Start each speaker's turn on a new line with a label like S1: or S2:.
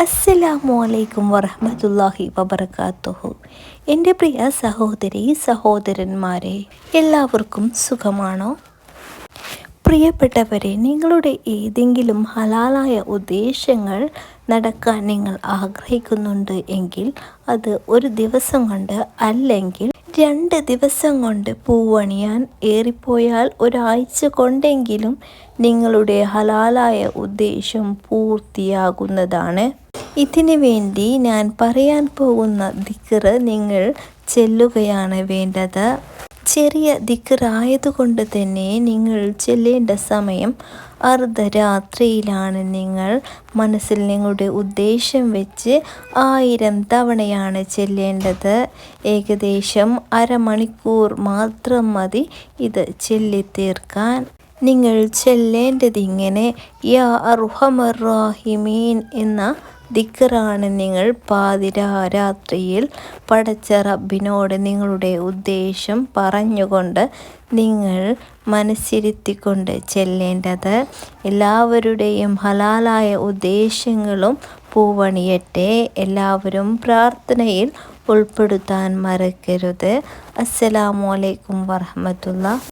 S1: അസ്സലാമു അലൈക്കും വറഹ്മത്തുള്ളാഹി വബറകാതുഹു. എൻ്റെ പ്രിയ സഹോദരി സഹോദരന്മാരെ, എല്ലാവർക്കും സുഖമാണോ? പ്രിയപ്പെട്ടവരെ, നിങ്ങളുടെ ഏതെങ്കിലും ഹലാലായ ഉദ്ദേശങ്ങൾ നടക്കാൻ നിങ്ങൾ ആഗ്രഹിക്കുന്നുണ്ട് എങ്കിൽ അത് ഒരു ദിവസം കൊണ്ട് അല്ലെങ്കിൽ 2 ദിവസം കൊണ്ട് പൂവണിയാൻ, ഏറിപ്പോയാൽ ഒരാഴ്ച കൊണ്ടെങ്കിലും നിങ്ങളുടെ ഹലാലായ ഉദ്ദേശം പൂർത്തിയാകുന്നതാണ്. ഇതിനു വേണ്ടി ഞാൻ പറയാൻ പോകുന്ന ദിക്റ് നിങ്ങൾ ചെല്ലുകയാണ് വേണ്ടത്. ചെറിയ ദിക്റായതുകൊണ്ട് തന്നെ നിങ്ങൾ ചെല്ലേണ്ട സമയം അർദ്ധരാത്രിയിലാണ്. നിങ്ങൾ മനസ്സിൽ നിങ്ങളുടെ ഉദ്ദേശം വെച്ച് 1000 തവണയാണ് ചെല്ലേണ്ടത്. ഏകദേശം അരമണിക്കൂർ മാത്രം മതി ഇത് ചൊല്ലിത്തീർക്കാൻ. നിങ്ങൾ ചെല്ലേണ്ടതിങ്ങനെ യാ അർഹമർ റാഹിമീൻ എന്ന ദിക്റാണ്. നിങ്ങൾ പാതിരാത്രിയിൽ പടച്ച റബ്ബിനോട് നിങ്ങളുടെ ഉദ്ദേശം പറഞ്ഞുകൊണ്ട് നിങ്ങൾ മനസ്സിരുത്തിക്കൊണ്ട് ചെല്ലേണ്ടത്. എല്ലാവരുടെയും ഹലാലായ ഉദ്ദേശങ്ങളും പൂവണിയട്ടെ. എല്ലാവരും പ്രാർത്ഥനയിൽ ഉൾപ്പെടുത്താൻ മറക്കരുത്. അസ്സലാമു അലൈക്കും വറഹ്മത്തുള്ളാഹി.